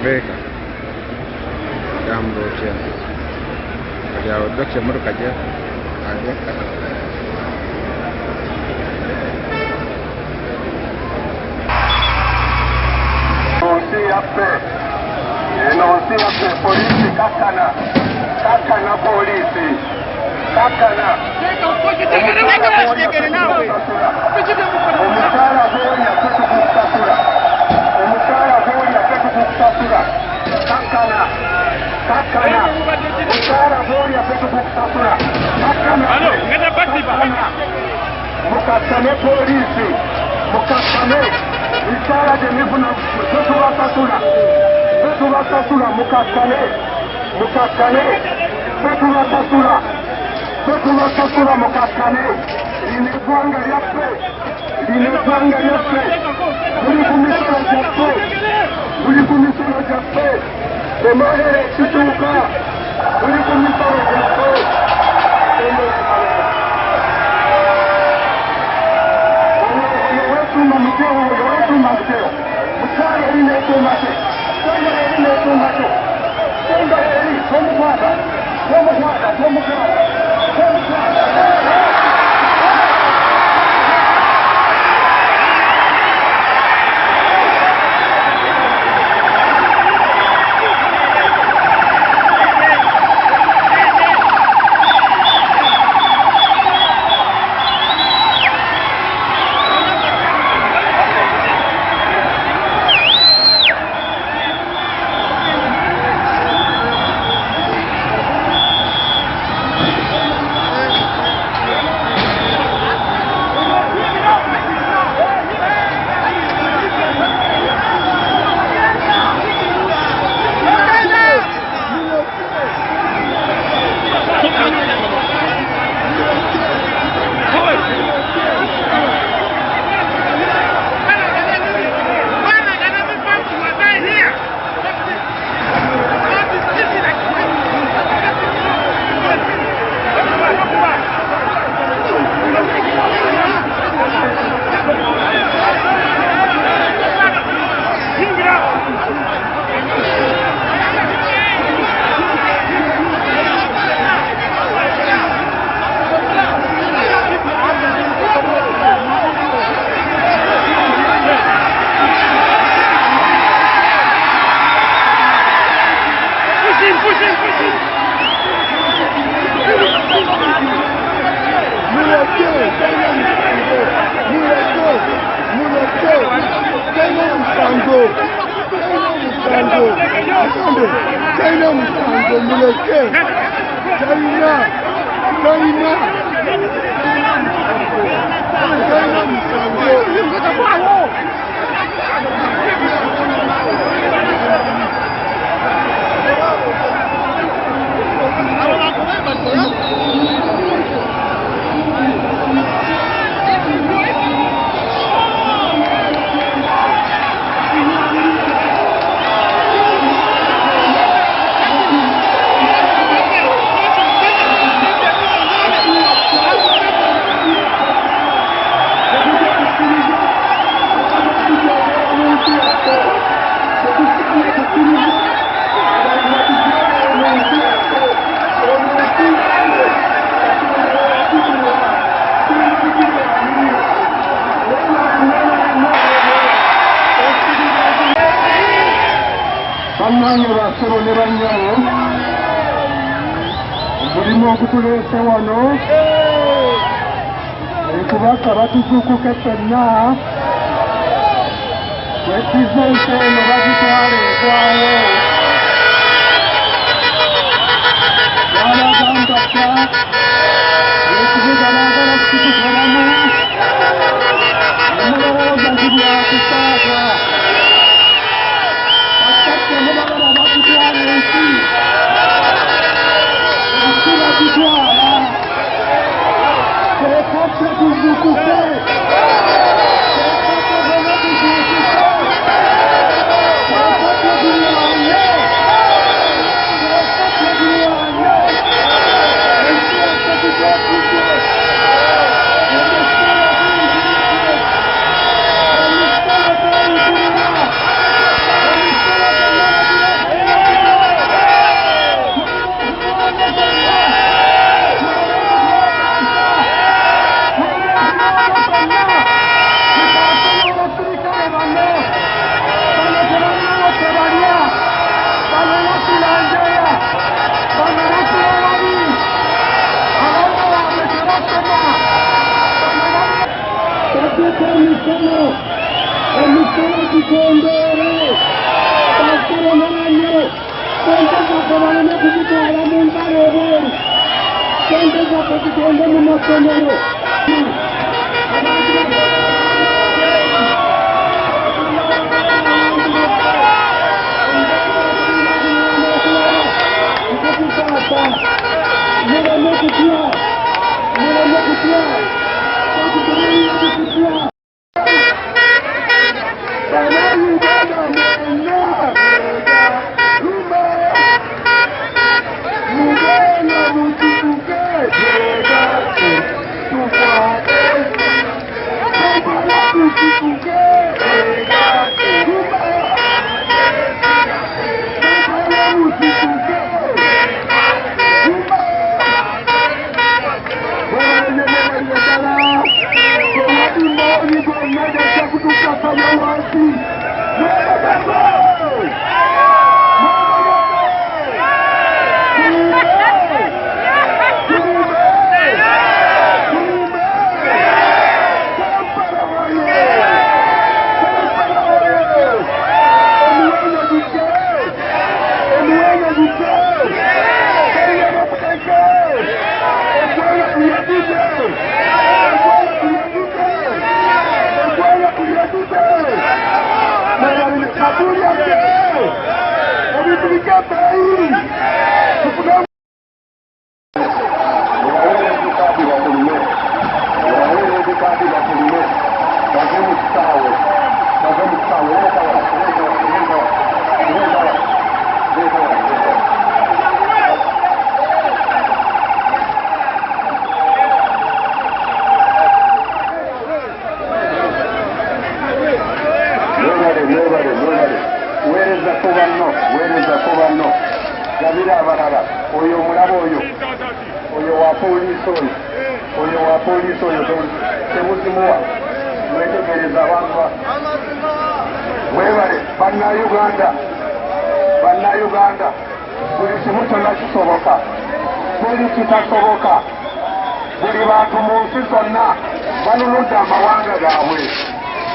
Beka jambo tena ya dokta muru kaje ageka Enonsiape polisi kakana polisi kakana omukyala bwoya tetukukusasula kakana omukyala bwoya tetukukusasula mukakkane polisi mukakkane mikyala gyemivuna tetubasasula mukakkane tetubasasula mukakkane lino eggwanga lyaffe buli ku misolo gyaffe emahere ekituuka buli ku misolo gyaffe wetumba muteo mukyala erina etumba te Senda eri tomukwata mulimu okutulese wano ekubasaba tuzuukuke ffenna wekizense eno bagitwala egwawo balagambaka ekibuga baagala kukitukolamu nemulowooza nti byakusaaga bakatya mubagala bakutwala ensi bakitwala ekatya tuzuukuke Bannayuganda buli kimu kyonna kisoboka buli kitasoboka buli bantu mu nsi zonna banunudde amawanga gaabwe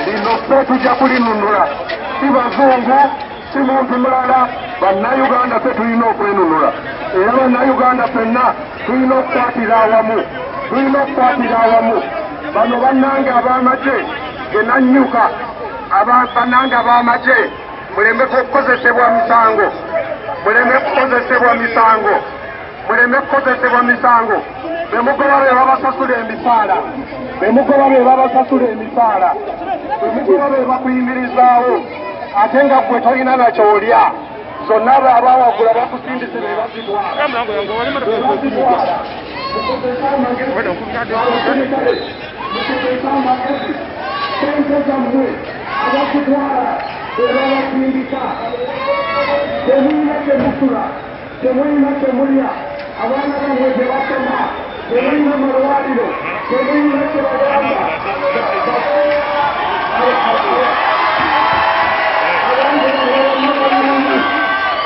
lino ffe tujja kulinunula si bazungu si muntu mulala bannayuganda ffe tulina okwenunula era bannayuganda ffenna tulina okukwatira awamu bano bannange ab'amagye genannyuka bannange ab'amagye muleme kukozesebwa misango bemugoba be babasasula emisaala bemugoba be bakuyimirizaawo ate nga gwe tolina nakyolya zonna abo abawagula bakusindise bebazitwala ebabasindika temulina kyemukula temulina kyemulya abaana bamwe gye basoma temulina malwaliro temulina kyebagamba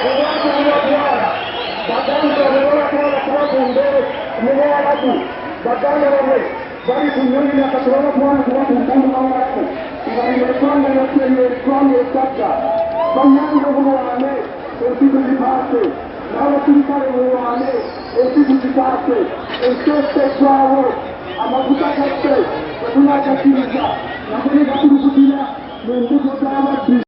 abantu babatwala baganda bebabatwala kubagonda Mubaaraku baganda bamwe bali ku nnyonyi nakatulaba kubona kuba ku ntambu Mubaaraku nga lino eggwanga lyaffe eggwanga essagga bannange mulwane ensi tuzipaase n'abasirikale mulwane ensi tuzipaase ensi eteddwawo